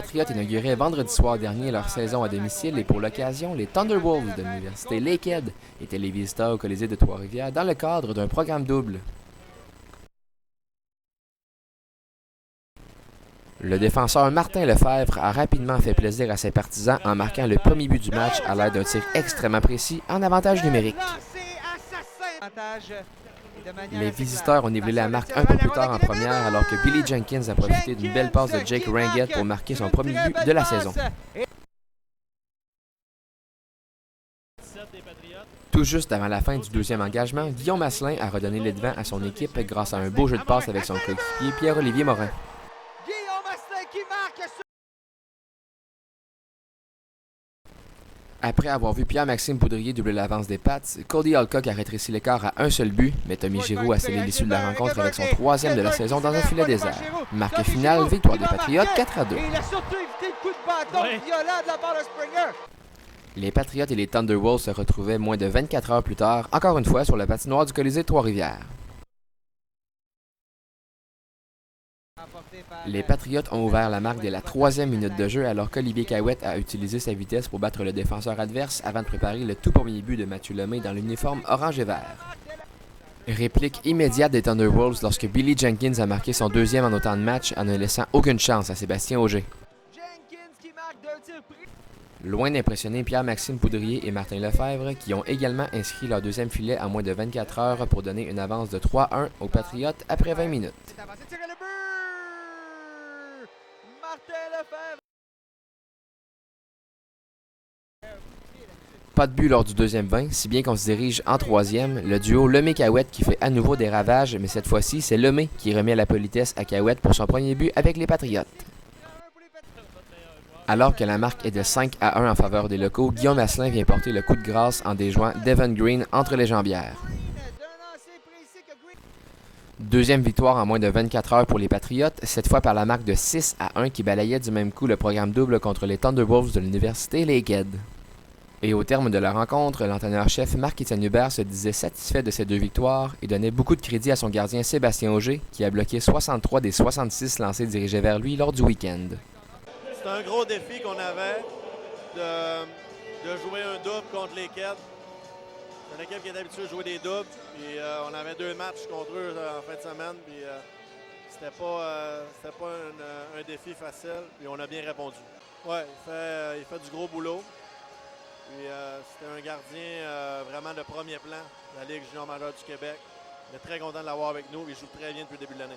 Patriots inauguraient vendredi soir dernier leur saison à domicile et pour l'occasion, les Thunderwolves de l'Université Lakehead étaient les visiteurs au Colisée de Trois-Rivières dans le cadre d'un programme double. Le défenseur Martin Lefebvre a rapidement fait plaisir à ses partisans en marquant le premier but du match à l'aide d'un tir extrêmement précis en avantage numérique. Les visiteurs ont nivelé la marque un peu plus tard en première alors que Billy Jenkins a profité d'une belle passe de Jake Ranget pour marquer son premier but de la saison. Tout juste avant la fin du deuxième engagement, Guillaume Asselin a redonné les devants à son équipe grâce à un beau jeu de passe avec son coéquipier Pierre-Olivier Morin. Après avoir vu Pierre-Maxime Poudrier doubler l'avance des Pats, Cody Alcock a rétréci l'écart à un seul but, mais Tommy Giroux a scellé l'issue de la rencontre avec son troisième de la saison dans un filet désert. Marque finale, victoire des Patriots 4-2. Les Patriots et les Thunderwolves se retrouvaient moins de 24 heures plus tard, encore une fois sur la patinoire du Colisée de Trois-Rivières. Les Patriots ont ouvert la marque dès la troisième minute de jeu alors qu'Olivier Cahouette a utilisé sa vitesse pour battre le défenseur adverse avant de préparer le tout premier but de Mathieu Lemay dans l'uniforme orange et vert. Réplique immédiate des Thunderwolves lorsque Billy Jenkins a marqué son deuxième en autant de matchs en ne laissant aucune chance à Sébastien Auger. Loin d'impressionner Pierre-Maxime Poudrier et Martin Lefebvre qui ont également inscrit leur deuxième filet en moins de 24 heures pour donner une avance de 3-1 aux Patriots après 20 minutes. Pas de but lors du deuxième 20, si bien qu'on se dirige en troisième, le duo Lemay-Cahouette qui fait à nouveau des ravages, mais cette fois-ci, c'est Lemay qui remet la politesse à Cahouette pour son premier but avec les Patriots. Alors que la marque est de 5-1 en faveur des locaux, Guillaume Asselin vient porter le coup de grâce en déjouant Devon Green entre les jambières. Deuxième victoire en moins de 24 heures pour les Patriots, cette fois par la marque de 6-1 qui balayait du même coup le programme double contre les Thunderwolves de l'Université Lakehead. Et au terme de la rencontre, l'entraîneur-chef Marc-Étienne Hubert se disait satisfait de ces deux victoires et donnait beaucoup de crédit à son gardien Sébastien Auger qui a bloqué 63 des 66 lancés dirigés vers lui lors du week-end. C'est un gros défi qu'on avait de jouer un double contre les Lakehead. C'est une équipe qui est habituée à jouer des doubles. Puis, on avait deux matchs contre eux en fin de semaine. Puis, c'était pas un défi facile. Puis on a bien répondu. Ouais, il fait du gros boulot. Puis, c'était un gardien vraiment de premier plan de la Ligue junior majeure du Québec. On est très content de l'avoir avec nous. Il joue très bien depuis le début de l'année.